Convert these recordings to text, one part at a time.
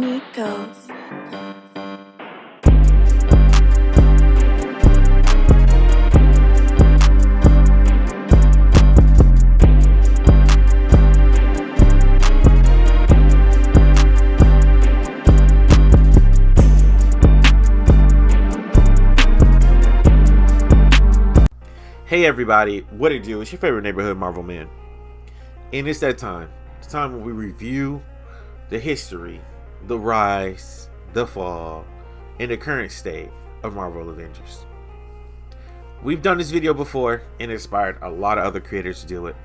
Nico's. Hey everybody, what it do? It's your favorite neighborhood Marvel man. And it's that time. It's time when we review the history, the rise, the fall, and the current state of Marvel Avengers. We've done this video before and it inspired a lot of other creators to do it.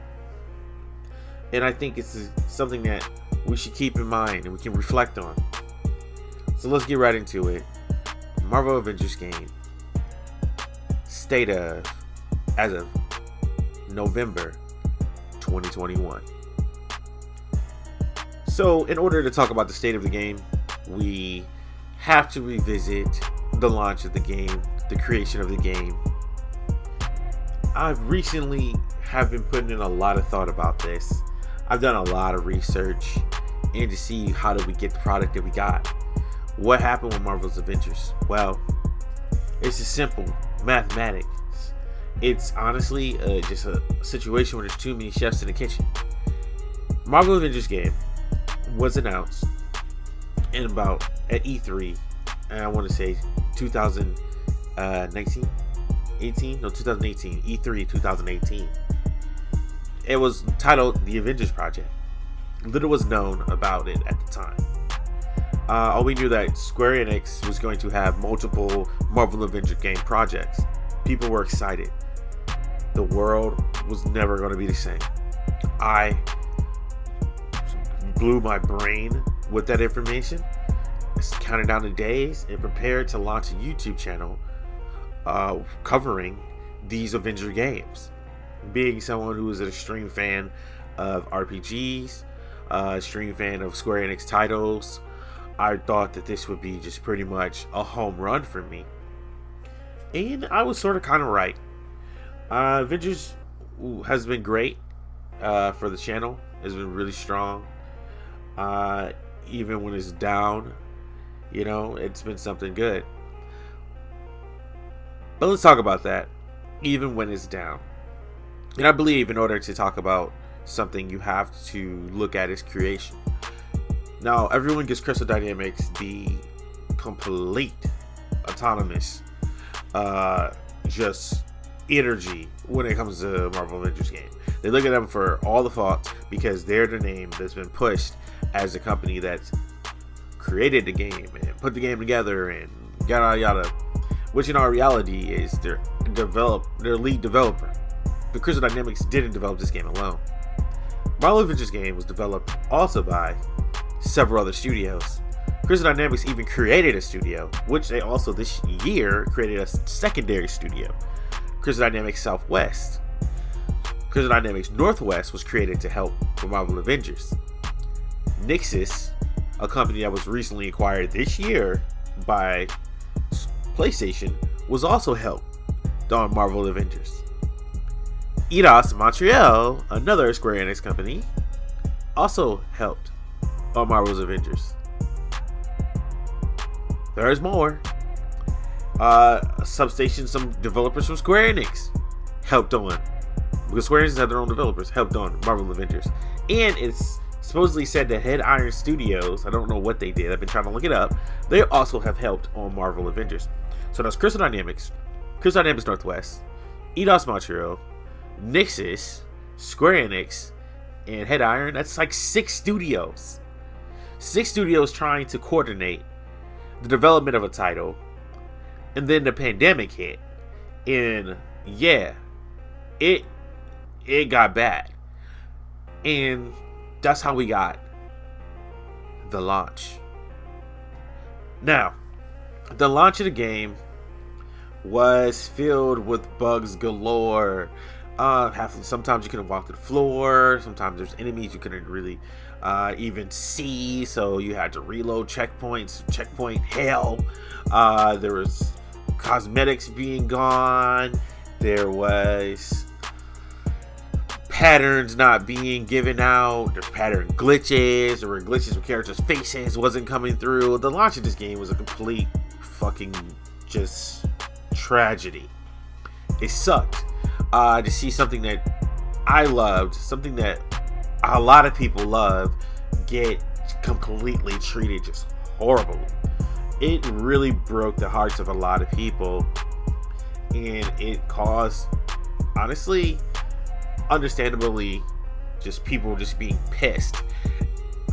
And I think it's something that we should keep in mind and we can reflect on. So let's get right into it. Marvel Avengers game. State of as of November 2021. So in order to talk about the state of the game, we have to revisit the launch of the game, the creation of the game. I've recently have been putting in a lot of thought about this. I've done a lot of research and to see how did we get the product that we got. What happened with Marvel's Avengers? Well, it's just simple mathematics. It's honestly just a situation where there's too many chefs in the kitchen. Marvel Avengers game was announced at E3, and I want to say 2018, E3 2018. It was titled The Avengers Project. Little was known about it at the time. All we knew that Square Enix was going to have multiple Marvel Avengers game projects. People were excited. The world was never going to be the same. I blew my brain with that information, counted down the days, and prepared to launch a YouTube channel covering these Avenger games. Being someone who is an extreme fan of RPGs, extreme fan of Square Enix titles, I thought that this would be just pretty much a home run for me. And I was sort of kind of right. Avengers has been great for the channel. It's been really strong. Even when it's down, it's been something good. But let's talk about that. Even when it's down. And I believe in order to talk about something, you have to look at its creation. Now, everyone gives Crystal Dynamics the complete autonomous just energy when it comes to Marvel Avengers game. They look at them for all the faults because they're the name that's been pushed as the company that's created the game and put the game together and yada yada, which in our reality is their lead developer. But Crystal Dynamics didn't develop this game alone. Marvel Avengers game was developed also by several other studios. Crystal Dynamics even created a studio, which they also this year created a secondary studio, Crystal Dynamics Southwest. Crystal Dynamics Northwest was created to help with Marvel Avengers. Nixxes, a company that was recently acquired this year by PlayStation, was also helped on Marvel Avengers. Eidos Montreal, another Square Enix company, also helped on Marvel's Avengers. There's more. Substation, some developers from Square Enix helped on, because Square Enix had their own developers, helped on Marvel Avengers. And it's supposedly said that Head Iron Studios, I don't know what they did, I've been trying to look it up, they also have helped on Marvel Avengers. So that's Crystal Dynamics Northwest, Eidos Montreal, Nixxes, Square Enix, and Head Iron. That's like 6 studios. 6 studios trying to coordinate the development of a title. And then the pandemic hit. And yeah, it got bad. And that's how we got the launch. Now, the launch of the game was filled with bugs galore. Sometimes you couldn't walk to the floor. Sometimes there's enemies you couldn't really even see, so you had to reload checkpoint hell. There was cosmetics being gone. There was patterns not being given out. There's pattern glitches. There were glitches with characters' faces wasn't coming through. The launch of this game was a complete fucking just tragedy. It sucked to see something that I loved, something that a lot of people love, get completely treated just horribly. It really broke the hearts of a lot of people, and it caused, honestly, understandably, just people just being pissed.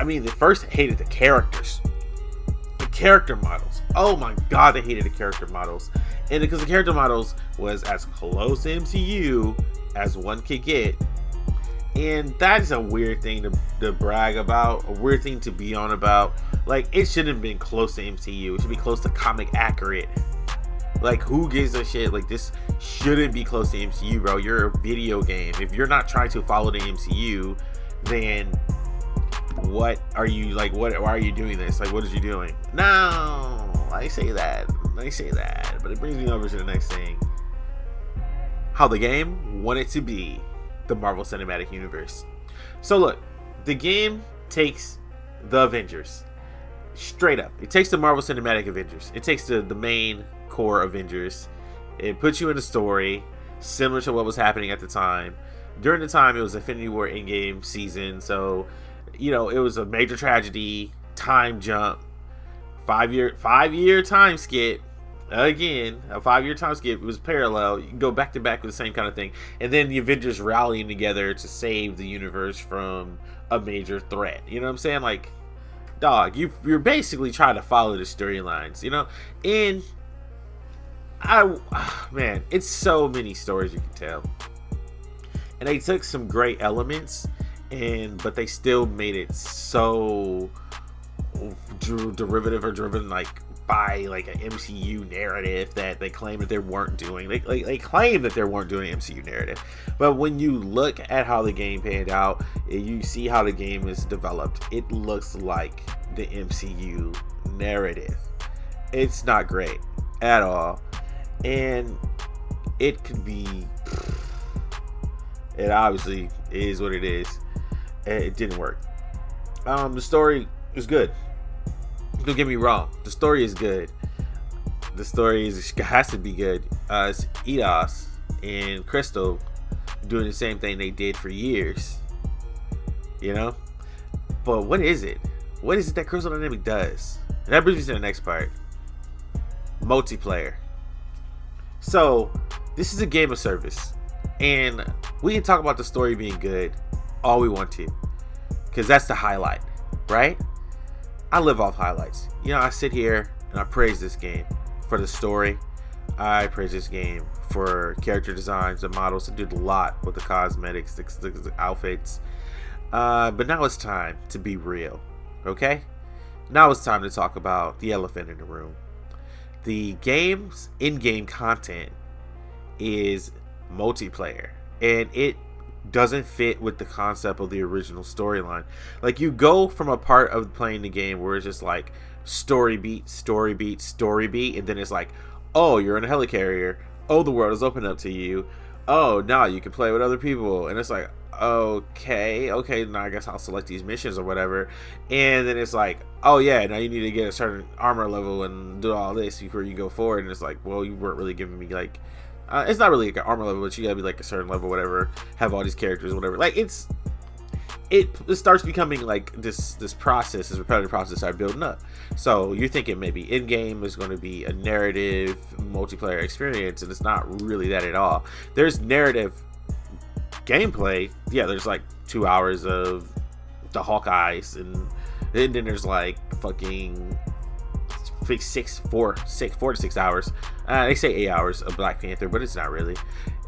I mean, they first hated the characters, the character models. Oh my god, they hated the character models. And because the character models was as close to MCU as one could get. And that is a weird thing to brag about, a weird thing to be on about. Like, it shouldn't have been close to MCU. It should be close to comic accurate. Like, who gives a shit? Like, this shouldn't be close to MCU, bro. You're a video game. If you're not trying to follow the MCU, then what are you, like, why are you doing this? Like, what are you doing? No, I say that. But it brings me over to the next thing. How the game wanted to be the Marvel Cinematic Universe. So look, the game takes the Avengers. Straight up. It takes the Marvel Cinematic Avengers. It takes the main core Avengers. It puts you in a story similar to what was happening at the time. During the time, it was Infinity War Endgame season. So, you know, it was a major tragedy, time jump, 5-year time skip. Again, a 5-year time skip. It was parallel. You can go back to back with the same kind of thing. And then the Avengers rallying together to save the universe from a major threat. You know what I'm saying? Like, dog, you're basically trying to follow the storylines, you know? And man, it's so many stories you can tell. And they took some great elements, but they still made it so derivative or driven, like, by like an MCU narrative that they claim that they weren't doing. They claim that they weren't doing an MCU narrative, but when you look at how the game panned out, you see how the game is developed. It looks like the MCU narrative. It's not great at all, and it could be. It obviously is what it is. It didn't work. The story is good. Don't get me wrong. The story is good. The story has to be good. It's Eidos and Crystal doing the same thing they did for years. You know? But what is it? What is it that Crystal Dynamics does? And that brings me to the next part. Multiplayer. So, this is a game of service. And we can talk about the story being good all we want to. Because that's the highlight. Right? I live off highlights. You know, I sit here and I praise this game for the story. I praise this game for character designs, the models. I did a lot with the cosmetics, the outfits. But now it's time to be real. Okay? Now it's time to talk about the elephant in the room. The game's in-game content is multiplayer. And it doesn't fit with the concept of the original storyline. Like, you go from a part of playing the game where it's just like story beat, and then it's like, oh, you're in a helicarrier, oh, the world is open up to you, oh, now you can play with other people, and it's like, okay, now I guess I'll select these missions or whatever. And then it's like, oh yeah, now you need to get a certain armor level and do all this before you go forward. And it's like, well, you weren't really giving me like it's not really like an armor level, but you gotta be like a certain level, whatever, have all these characters, whatever. Like, it starts becoming like this repetitive process start building up. So you're thinking maybe in-game is going to be a narrative multiplayer experience, and it's not really that at all. There's narrative gameplay. Yeah, there's like 2 hours of the Hawkeyes, and then there's like fucking 4 to 6 hours. They say 8 hours of Black Panther, but it's not really,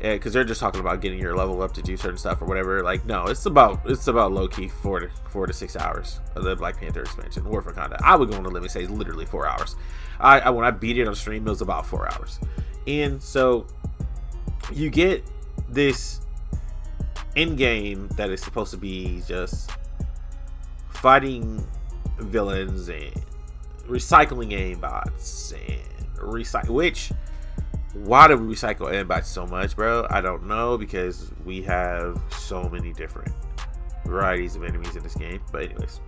because they're just talking about getting your level up to do certain stuff or whatever. Like, no, it's about low key 4 to 6 hours of the Black Panther expansion. War for Wakanda, I would go on a limb and say it's literally 4 hours. When I beat it on stream, it was about 4 hours. And so you get this end game that is supposed to be just fighting villains and recycling aimbots and which Why do we recycle enemies so much, bro? I don't know, because we have so many different varieties of enemies in this game. But anyways,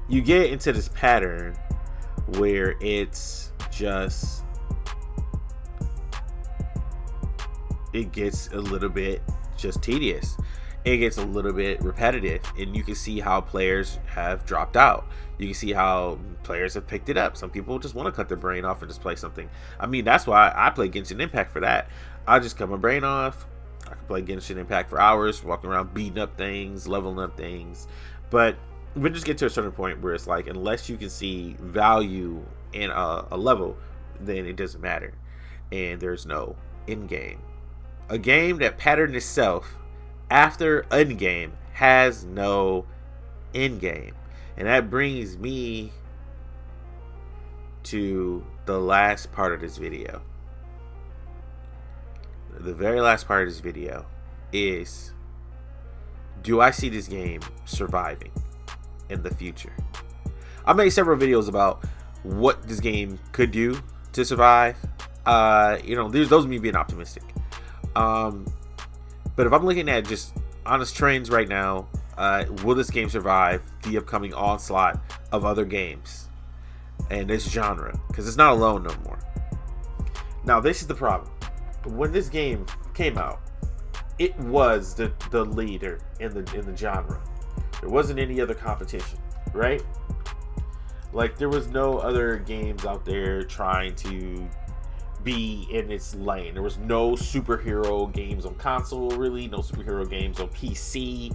you get into this pattern where it's just, it gets a little bit just tedious. It gets a little bit repetitive, and you can see how players have dropped out. You can see how players have picked it up. Some people just want to cut their brain off and just play something. I mean, that's why I play Genshin Impact for that. I just cut my brain off. I can play Genshin Impact for hours, walking around beating up things, leveling up things. But we just get to a certain point where it's like, unless you can see value in a level, then it doesn't matter. And there's no end game. A game that patterned itself after endgame has no end game. And that brings me to the last part of this video. The very last part of this video is, do I see this game surviving in the future? I made several videos about what this game could do to survive. Those are me being optimistic. But if I'm looking at just honest trends right now, will this game survive the upcoming onslaught of other games and this genre? Because it's not alone no more. Now, this is the problem. When this game came out, it was the leader in the genre. There wasn't any other competition, right? Like, there was no other games out there trying to be in its lane. There was no superhero games on console, really. No superhero games on PC.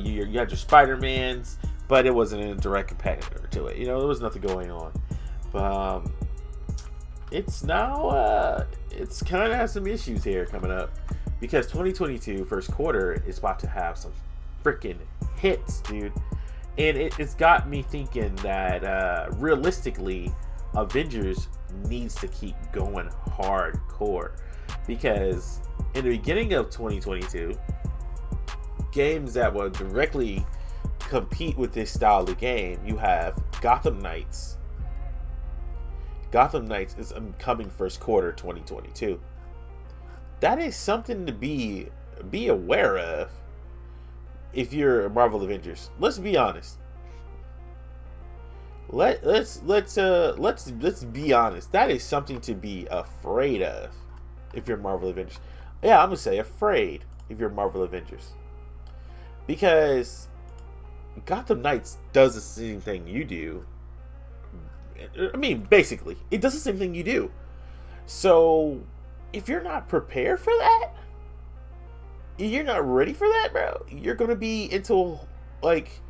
You had your Spider-Mans, but it wasn't a direct competitor to it. There was nothing going on. But it's now, it's kind of has some issues here coming up, because 2022 first quarter is about to have some freaking hits, dude. And it's got me thinking that realistically, Avengers needs to keep going hardcore, because in the beginning of 2022, games that will directly compete with this style of game, you have Gotham Knights. Gotham Knights is coming first quarter 2022. That is something to be aware of if you're Marvel Avengers. Let's be honest. Let's be honest. That is something to be afraid of if you're Marvel Avengers. Yeah, I'm gonna say afraid if you're Marvel Avengers, because Gotham Knights does the same thing you do. I mean, basically, it does the same thing you do. So if you're not prepared for that, you're not ready for that, bro, you're gonna be into, like,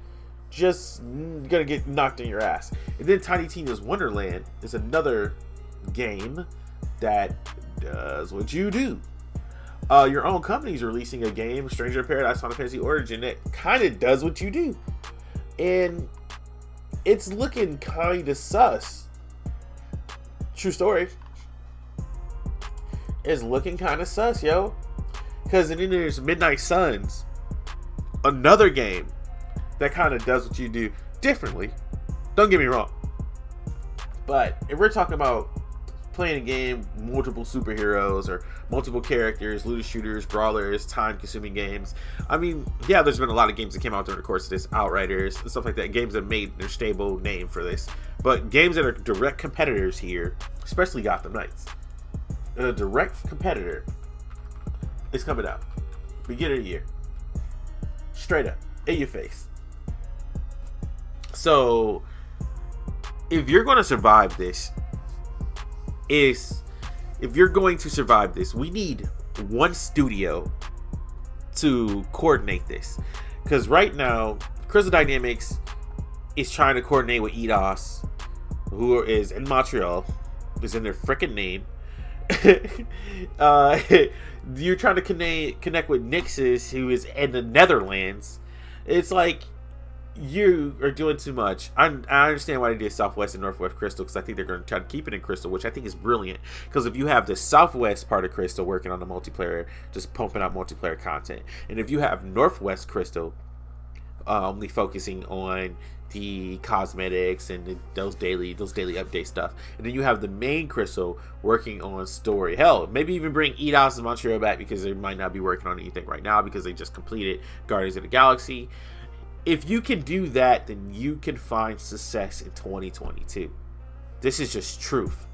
just gonna get knocked in your ass. And then Tiny Tina's Wonderland is another game that does what you do. Your own company's releasing a game, Stranger in Paradise Final Fantasy Origin, that kind of does what you do. And it's looking kind of sus. True story. It's looking kind of sus, yo. Because then there's Midnight Suns, another game that kind of does what you do differently. Don't get me wrong. But if we're talking about playing a game, multiple superheroes or multiple characters, looter shooters, brawlers, time-consuming games, I mean, yeah, there's been a lot of games that came out during the course of this, Outriders and stuff like that, games that made their stable name for this. But games that are direct competitors here, especially Gotham Knights, a direct competitor is coming out beginning of the year, straight up in your face. So if you're going to survive this, we need one studio to coordinate this. Because right now, Crystal Dynamics is trying to coordinate with Eidos, who is in Montreal, is in their freaking name. You're trying to connect with Nixus, who is in the Netherlands. It's like, you are doing too much. I understand why they did Southwest and Northwest Crystal, because I think they're going to try to keep it in Crystal, which I think is brilliant. Because if you have the Southwest part of Crystal working on the multiplayer, just pumping out multiplayer content, and if you have Northwest Crystal only focusing on the cosmetics and those daily update stuff. And then you have the main Crystal working on story. Hell, maybe even bring Eidos and Montreal back, because they might not be working on anything right now because they just completed Guardians of the Galaxy. If you can do that, then you can find success in 2022. This is just truth.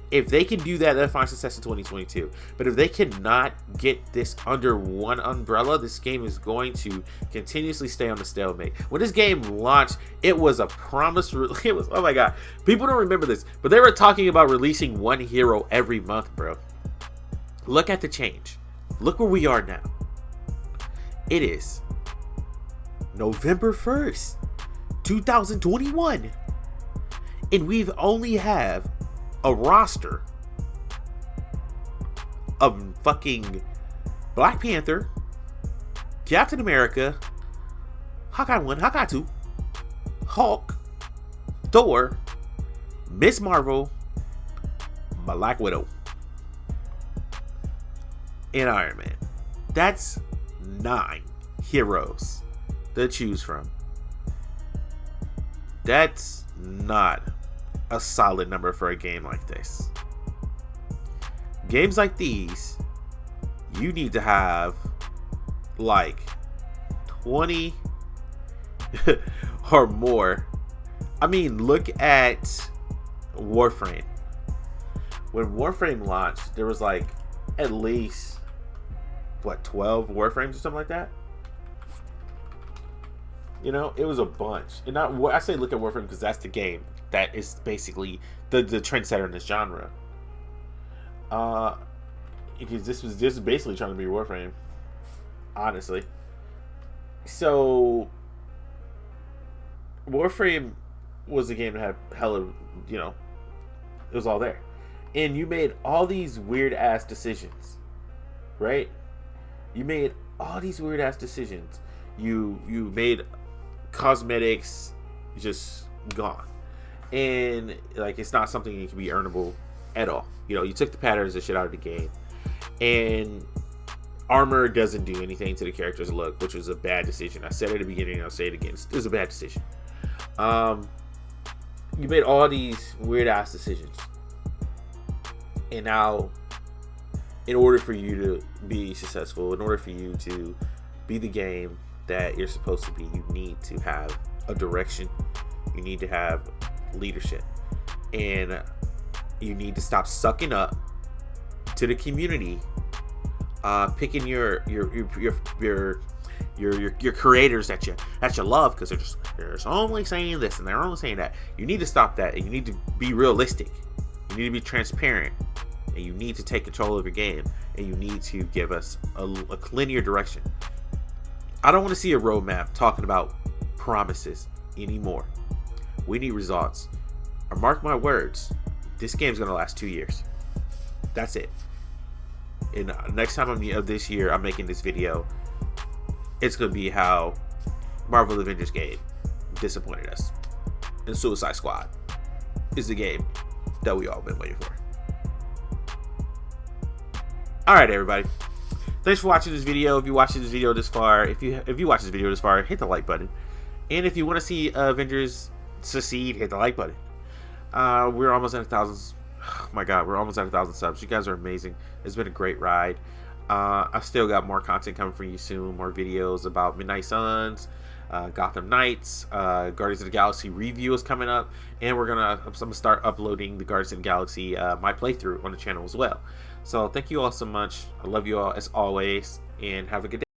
If they can do that, they'll find success in 2022. But if they cannot get this under one umbrella, this game is going to continuously stay on the stalemate. When this game launched, it was a promise. It was, oh my god, people don't remember this, but they were talking about releasing one hero every month, bro. Look at the change. Look where we are now. It is November 1st, 2021. And we've only have a roster of fucking Black Panther, Captain America, Hawkeye 1, Hawkeye 2, Hulk, Thor, Miss Marvel, Black Widow, and Iron Man. That's 9 heroes to choose from. That's not a solid number for a game like this. Games like these, you need to have like 20 or more. I mean, look at Warframe. When Warframe launched, there was like at least, what, 12 Warframes or something like that? You know, it was a bunch. And not, I say look at Warframe because that's the game that is basically the trendsetter in this genre. Because this is basically trying to be Warframe, honestly. So Warframe was a game that had hella, you know, it was all there, and you made all these weird ass decisions, right? You made all these weird ass decisions. You made cosmetics just gone. And like, it's not something that can be earnable at all. You know, you took the patterns and shit out of the game, and armor doesn't do anything to the character's look, which was a bad decision. I said it at the beginning, and I'll say it again. It was a bad decision. You made all these weird ass decisions, and now, in order for you to be successful, in order for you to be the game that you're supposed to be, you need to have a direction. You need to have leadership, and you need to stop sucking up to the community, picking your creators that you love, because they're just only saying this and they're only saying that. You need to stop that, and you need to be realistic. You need to be transparent, and you need to take control of your game, and you need to give us a linear direction. I don't want to see a roadmap talking about promises anymore. We need results. Or mark my words, this game's gonna last 2 years. That's it. And next time of this year, I'm making this video, it's gonna be how Marvel Avengers game disappointed us, and Suicide Squad is the game that we all been waiting for. All right, everybody. Thanks for watching this video. If you watched this video this far, if you watch this video this far, hit the like button. And if you want to see Avengers succeed, hit the like button. We're almost at 1,000. Oh my god, we're almost at 1,000 subs. You guys are amazing. It's been a great ride. I still got more content coming for you soon. More videos about Midnight Suns, Gotham Knights, Guardians of the Galaxy review is coming up, and I'm gonna start uploading the Guardians of the Galaxy my playthrough on the channel as well. So thank you all so much. I love you all as always, and have a good day.